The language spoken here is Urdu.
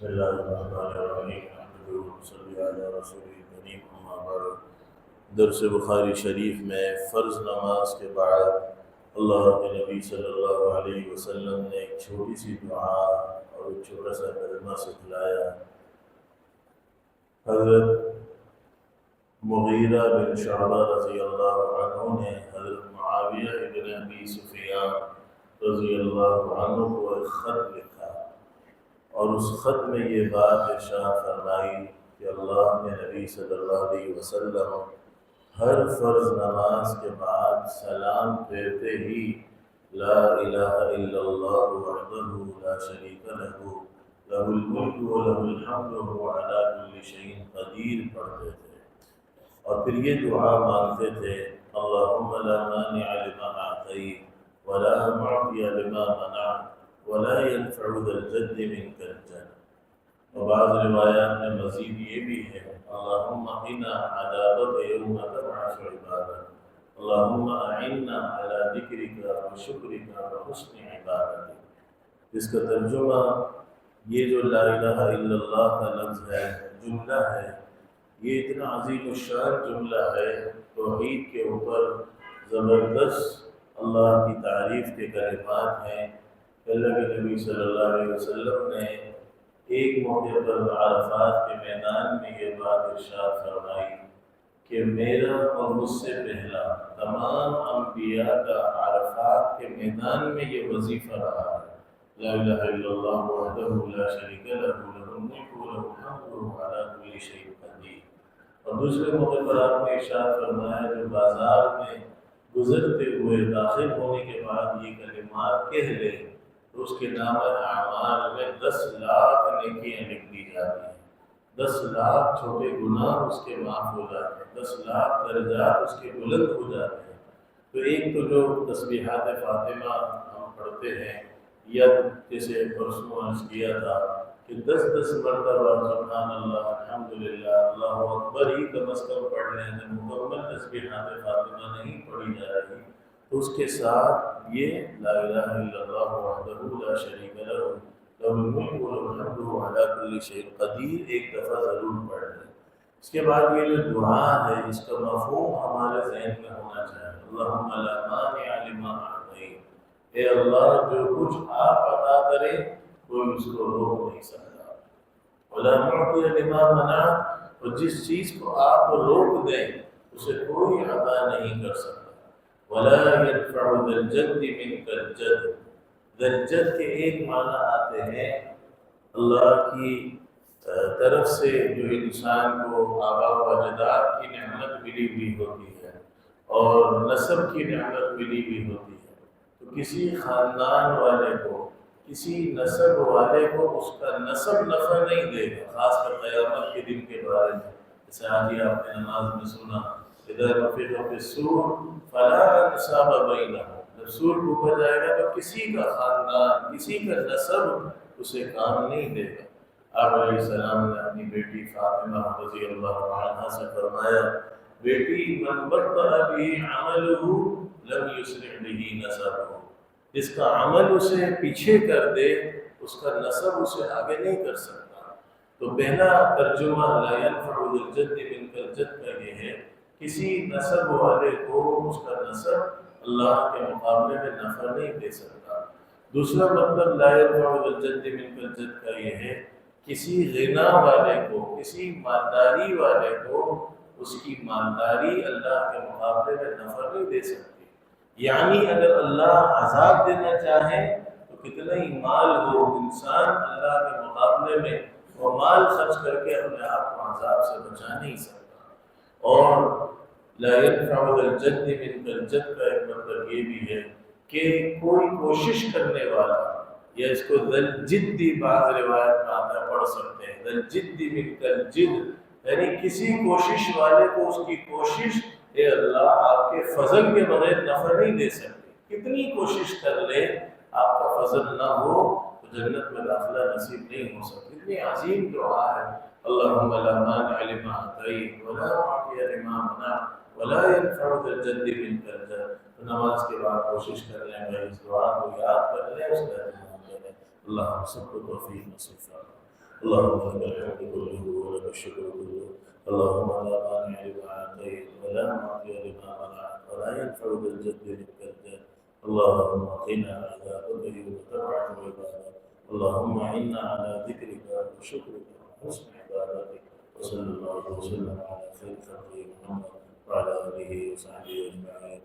بسم اللہ الرحمن الرحیم نحمده ونصلی علی رسوله الکریم اما بعد۔ درس بخاری شریف میں فرض نماز کے بعد اللہ کے نبی صلی اللہ علیہ وسلم نے ایک چھوٹی سی دعا اور ایک چھوٹا سا کلمہ سکھلایا۔ حضرت مغیرہ بن شعبہ رضی اللہ عنہ نے حضرت معاویہ بن ابی سفیان رضی اللہ عنہ کو ایک خط لکھا اور اس خط میں یہ بات ارشاد فرمائی کہ اللہ نے نبی صلی اللہ علیہ وسلم ہر فرض نماز کے بعد سلام پھیرتے ہی لا الہ الا اللہ وحدہ لا شریک لہ لہ الملک ولہ الحمد وہو علی کل شیء قدیر پڑھتے تھے، اور پھر یہ دعا مانگتے تھے اللہم لا مانع لما اعطیت ولا معطی لما منعت ولا ينفع ذا الجد منك الجد۔ اور بعض روایات میں مزید یہ بھی ہے اللہم قنا عذابک یوم تبعث عبادک اللہم اعنا علی ذکرک وشکرک وحسن عبادتک۔ اس کا ترجمہ یہ جو لا الہ الا اللہ کا لفظ ہے، جملہ ہے، یہ اتنا عظیم الشان جملہ ہے، توحید کے اوپر زبردست اللہ کی تعریف کے کلمات ہیں۔ اللہ کے نبی صلی اللہ علیہ وسلم نے ایک موقع پر عرفات کے میدان میں یہ بات ارشاد فرمائی کہ میرا اور مجھ سے پہلا تمام انبیاء کا عرفات کے میدان میں یہ وظیفہ رہا ہے لا الہ الا اللہ وحدہ لا شریک لہ لہ الملک ولہ الحمد وہو علی کل شیء قدیر۔ اور دوسرے موقع پر آپ نے ارشاد فرمایا جو بازار میں گزرتے ہوئے داخل ہونے کے بعد یہ کلمات کہہ لے تو اس کے نام اعمال میں 10 لاکھ نیکیاں لکھ دی جاتی ہیں، 10 لاکھ چھوٹے گناہ اس کے معاف ہو جاتے ہیں، 10 لاکھ درجات اس کے بلند ہو جاتے ہیں۔ تو ایک تو جو تسبیحات فاطمہ ہم پڑھتے ہیں یا جیسے پرسوں عرض کیا تھا کہ 10 مرتبہ سبحان اللہ الحمدللہ اللہ اکبر ہی کم از کم پڑھ لیں، جب مکمل تسبیحات فاطمہ نہیں پڑھی جا رہی تو اس کے ساتھ یہ لا الہ الا اللہ وحدہ لا شریک لہ لہ الملک ولہ الحمد وہو علی کل شیء قدیر ایک دفعہ ضرور پڑھ لیں۔ اس کے بعد یہ جو دعا ہے اس کا مفہوم ہمارے ذہن میں ہونا چاہیے اللہم لا مانع لما اعطیت، اے اللہ جو کچھ آپ عطا کرے کوئی اس کو روک نہیں سکتا، ولا معطی لما منعت، اور جس چیز کو آپ روک دیں اسے کوئی عطا نہیں کر سکتا، ولا ينفع ذا الجد منك الجد۔ ذا الجد کے ایک معنی آتے ہیں اللہ کی طرف سے جو انسان کو آباء و اجداد کی نعمت ملی ہوئی ہوتی ہے اور نسب کی نعمت ملی ہوئی ہوتی ہے، تو کسی خاندان والے کو کسی نسب والے کو اس کا نسب نفع نہیں دے گا، خاص کر قیامت کے دن کے بارے میں جیسے آج ہی آپ نے نماز میں سنا اذا نفخ فی الصور فلا انساب بینہم، جب سور پھونکا جائے گا تو کسی کا خاندان کسی کا نسب اسے کام نہیں دے گا۔ آپ علیہ السلام نے اپنی بیٹی فاطمہ رضی اللہ عنہا سے فرمایا بیٹی من بطأ بہ عملہ لم یسرع بہ نسبہ، جس کا عمل اسے پیچھے کر دے اس کا نسب اسے آگے نہیں کر سکتا۔ تو پہلا ترجمہ لا ينفع ذا الجد منک الجد کا یہ ہے کسی نسب والے کو اس کا نسب اللہ کے مقابلے میں نفع نہیں دے سکتا۔ دوسرا مطلب لا ينفع ذا الجد منک الجد کا یہ ہے کسی غنا والے کو کسی مالداری والے کو اس کی مالداری اللہ کے مقابلے میں نفع نہیں دے سکتی، یعنی اگر اللہ عذاب دینا چاہے تو کتنا ہی مال ہو انسان اللہ کے مقابلے میں وہ مال خرچ کر کے اپنے آپ کو عذاب سے بچا نہیں سکتا۔ اور لا ينفع ذا الجد منک الجد کا ایک مطلب یہ بھی ہے کہ کوئی کوشش کرنے والا یا اس کو ذا الجد بعض روایت میں آتا ہے پڑھ سکتے ہیں ذا الجد منک الجد، یعنی کسی کوشش والے کو اس کی کوشش اے اللہ آپ کے فضل کے بغیر نفع نہیں دے سکتی، کتنی کوشش کر لے آپ کا فضل نہ ہو تو جنت میں داخلہ نصیب نہیں ہو سکتی۔ اتنی عظیم دعا ہے اللہم لا مانع لما اعطیت ولا معطی لما منعت ولا ينفع ذا الجد منک الجد۔ تو نماز کے بعد کوشش کر لیں بھائی اس دعا کو یاد کر لیں، اس کا اہتمام کریں۔ اللہ ہم سب کو توفیق نصیب فرمائے۔ اللهم لك الحمد كله ولك الشكر كله. اللهم لا مانع لما اعطيت ولا معطي لما منعت ولا ينفع ذا الجد منك الجد. اللهم قنا عذابك وتبعك عبادك. اللهم انا على ذكرك وشكرك وحسن عبادتك. وصلى الله وسلم على خير خلقه محمد وعلى اله وصحبه اجمعين.